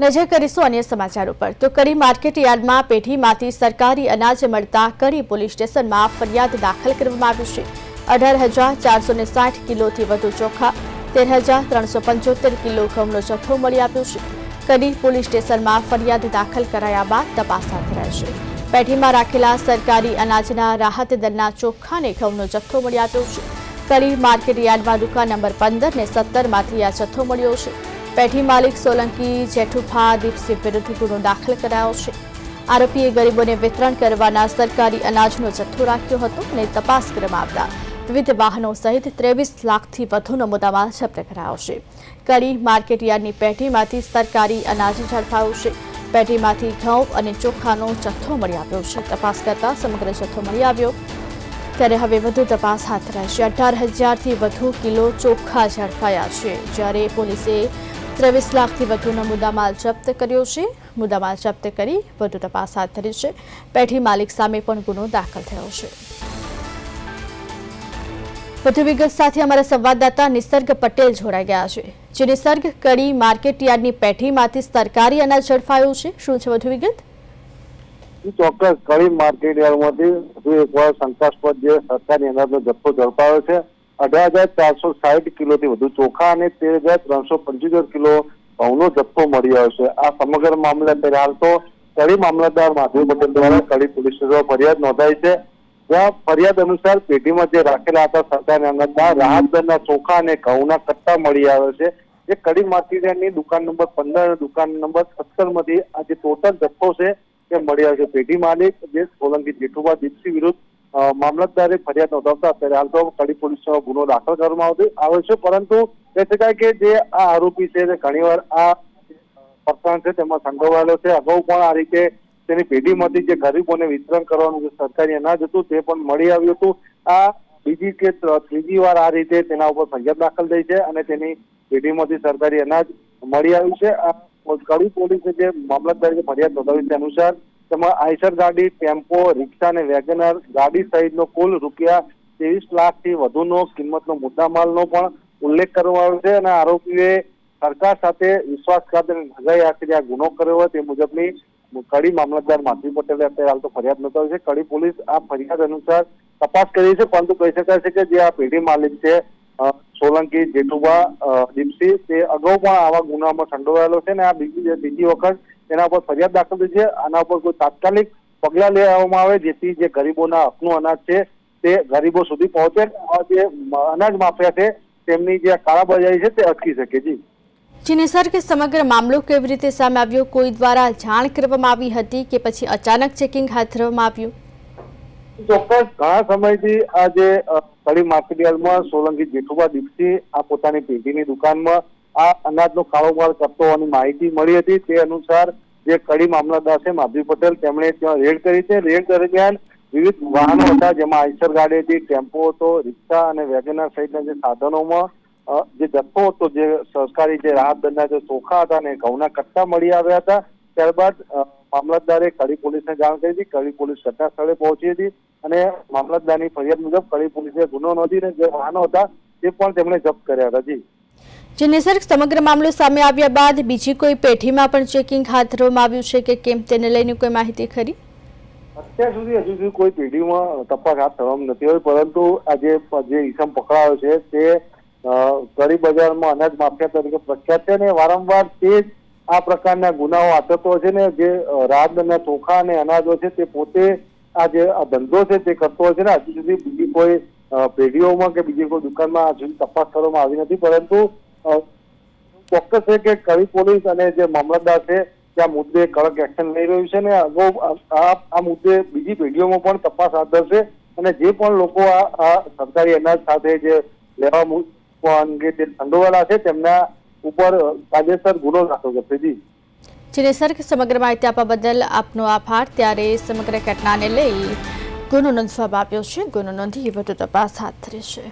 નજર કરીશું અન્ય સમાચારો પર તો કડી માર્કેટ યાર્ડમાં પેઢીમાંથી સરકારી અનાજ મળતા કડી પોલીસ સ્ટેશનમાં ફરિયાદ દાખલ કરવામાં આવી છે। 18,460 કિલોથી વધુ ચોખા, 13,375 કિલો ઘઉંનો જથ્થો મળી આવ્યો છે। કડી પોલીસ સ્ટેશનમાં ફરિયાદ દાખલ કરાયા બાદ તપાસ હાથ ધરાઈ છે। પેઢીમાં રાખેલા સરકારી અનાજના રાહત દરના ચોખા અને ઘઉંનો જથ્થો મળી આવ્યો છે। કડી માર્કેટ યાર્ડમાં દુકાન નંબર 15 ને 17 માંથી આ જથ્થો મળ્યો છે। પેઢી માલિક સોલંકી જેઠુભા દીપસિંહ વિરુદ્ધ ગુનો દાખલ કરાયો છે। આરોપીએ ગરીબોને વિતરણ કરવાના સરકારી અનાજનો જથ્થો રાખ્યો હતો અને તપાસ કરવામાં આવતા વિવિધ વાહનો સહિત 23 લાખથી વધુનો મુદ્દામાલ જપ્ત કરાયો છે। કડી માર્કેટ યાર્ડની પેઢીમાંથી સરકારી અનાજ ઝડપાયું છે। પેઢીમાંથી ઘઉં અને ચોખાનો જથ્થો મળી આવ્યો છે। તપાસ કરતા સમગ્ર જથ્થો મળી આવ્યો ત્યારે હવે વધુ તપાસ હાથ ધરાઈ છે। 18,000થી વધુ કિલો ચોખા ઝડપાયા છે, જ્યારે પોલીસે 23 લાખથી વધુનો મુદ્દામાલ જપ્ત કર્યો છે। મુદ્દામાલ જપ્ત કરી વધુ તપાસ હાથ ધરી છે। પેઢી માલિક સામે પણ ગુનો દાખલ થયો છે। વધુ વિગત સાથે અમારા સંવાદદાતા નિસર્ગ પટેલ જોડાઈ ગયા છે। જે નિસર્ગ, કડી માર્કેટ યાર્ડની પેઢીમાંથી સરકારી અનાજ ઝડપાયું છે, શું છે વધુ વિગત? ચોક્કસ કડી માર્કેટ યાર્ડમાંથી વધુ એકવાર શંકાસ્પદ જે સરકારી અનાજનો જથ્થો ઝડપાયો છે। 18,460 કિલોથી વધુ ચોખા અને 13,375 કિલો ઘઉંનો જથ્થો મળી આવ્યો છે। આ સમગ્ર મામલે અત્યારે હાલ તો કડી મામલતદાર માધવી પટેલ દ્વારા કડી પોલીસ સ્ટેશનમાં ફરિયાદ નોંધાઈ છે। જ્યાં ફરિયાદ અનુસાર પેઢીમાં જે રાખેલા હતા સરકારી અનાજના રાહત દરના ચોખા અને ઘઉંના કટ્ટા મળી આવ્યા છે। જે કડી માર્કેટની દુકાન નંબર 15 અને દુકાન નંબર 17 માંથી આ જે ટોટલ જથ્થો છે તે મળી આવ્યો છે। પેઢી માલિક જે સોલંકી જેઠુભા દીપસિંહ વિરુદ્ધ મામલતદારે ફરિયાદ નોંધાવતા અત્યારે હાલ તો કડી પોલીસમાં ગુનો દાખલ કરવામાં આવ્યો છે। પરંતુ કહી શકાય કે જે આ આરોપી છે તે ઘણીવાર આ પ્રકરણ છે તેમાં સંડોવાયેલો છે। અગાઉ પણ આ રીતે તેની પેઢીમાંથી જે ગરીબોને વિતરણ કરવાનું જે સરકારી અનાજ હતું તે પણ મળી આવ્યું હતું। આ બીજી કે ત્રીજી વાર આ રીતે તેના ઉપર ફરિયાદ દાખલ થઈ છે અને તેની પેઢીમાંથી સરકારી અનાજ મળી આવ્યું છે। કડી પોલીસે જે મામલતદારે ફરિયાદ નોંધાવી તે અનુસાર તેમાં આઈસર ગાડી, ટેમ્પો, રિક્ષા અને વેગનર ગાડી સહિતનો કુલ રૂપિયા 23 લાખથી વધુનો કિંમતનો મુદ્દામાલનો પણ ઉલ્લેખ કરવામાં આવ્યો છે અને આરોપીએ સરકાર સાથે વિશ્વાસઘાત અને ઠગાઈ આચરી આ ગુનો કર્યો હોય તે મુજબની કડી મામલતદાર માધવી પટેલે અત્યારે હાલ તો ફરિયાદ નોંધાવી છે। કડી પોલીસ આ ફરિયાદ અનુસાર તપાસ કરી છે, પરંતુ કહી શકાય છે કે જે આ પેઢી માલિક છે સોલંકી જેઠુભા દીપસિંહ તે અગાઉ પણ આવા ગુનામાં સંડોવાયેલો છે અને આ બીજી વખત તેના ઉપર ફરિયાદ દાખલ થઈ છે। આના ઉપર કોઈ તાત્કાલિક પગલાં લેવામાં આવે જેથી જે ગરીબોના હકનું અનાજ છે તે ગરીબો સુધી પહોંચે, જે અનાજ માફિયા છે તેમની જે કાળાબજારી છે તે અટકી શકે। જી નિસર્ગ, સમગ્ર મામલો કેવી રીતે સામે આવ્યો? કોઈ દ્વારા જાણ કરવામાં આવી હતી કે પછી અચાનક ચેકિંગ હાથ ધરવામાં આવ્યું? ચોક્કસ ઘણા સમયથી આ જે કડી માર્કેટ યાર્ડમાં સોલંકી જેઠુભા દીપસિંહ આ પોતાની પેઢીની દુકાનમાં આ અનાજનો કારોબાર કરતો હોવાની માહિતી મળી હતી। તે અનુસાર જે કડી મામલતદાર છે માધવી પટેલ તેમણે ત્યાં રેડ કરી છે। રેડ દરમિયાન વિવિધ વાહનો હતા, જેમાં આઈસર ગાડી હતી, ટેમ્પો હતો, રિક્ષા અને વેગનર સહિતના જે સાધનોમાં જે જથ્થો હતો, જે સરકારી જે રાહત દરના જે ચોખા હતા અને ઘઉંના કટ્ટા મળી આવ્યા હતા। ત્યારબાદ મામલતદારે કડી પોલીસને જાણ કરી હતી। કડી પોલીસ ઘટના સ્થળે પહોંચી હતી અને મામલતદારની ફરિયાદ મુજબ કડી પોલીસે ગુનો નોંધીને જે વાહનો હતા તે પણ તેમણે જપ્ત કર્યા હતા। જે નિસર્ગ, સમગ્ર મામલો સામે આવ્યા બાદ બીજી કોઈ પેઢીમાં પણ ચેકિંગ હાથ ધરવામાં આવ્યું છે કે કેમ, તેને લઈને કોઈ માહિતી ખરી? અત્યાર સુધી હજુ સુધી કોઈ પેઢીમાં તપાસ હાથ ધરવામાં નથી આવી, પરંતુ આજે જે ઈસમ પકડાયો છે તે કડી બજારમાં અનાજ માફિયા તરીકે પ્રખ્યાત છે અને વારંવાર તે જ આ પ્રકારના ગુનાઓ આચરતો છે ને જે રાહત દરના ચોખા અને અનાજો છે તે પોતે આ જે ધંધો છે તે કરતો હોય છે ને હજુ સુધી બીજી કોઈ પેઢીઓમાં કે બીજી કોઈ દુકાનમાં હજુ તપાસ કરવામાં આવી નથી। પરંતુ ચોક્કસ છે કે કડી પોલીસ અને જે મામલતદાર છે ત્યાં મુદ્દે કડક એક્શન લઈ રહ્યું છે ને અગાઉ આ મુદ્દે બીજી પેઢીઓમાં પણ તપાસ હાથ ધરશે અને જે પણ લોકો આ સરકારી અનાજ સાથે જે લેવા અંગે જે સંડોવાયેલા છે તેમના ઉપર કાયદેસર ગુનો દાખલ કરશે। જી નિસર્ગ, સમગ્ર માહિતી આપવા બદલ આપનો આભાર। ત્યારે સમગ્ર ઘટનાને લઈ ગુનો નોંધવામાં આવ્યો છે। ગુનો નોંધી વધુ તપાસ હાથ ધરી છે।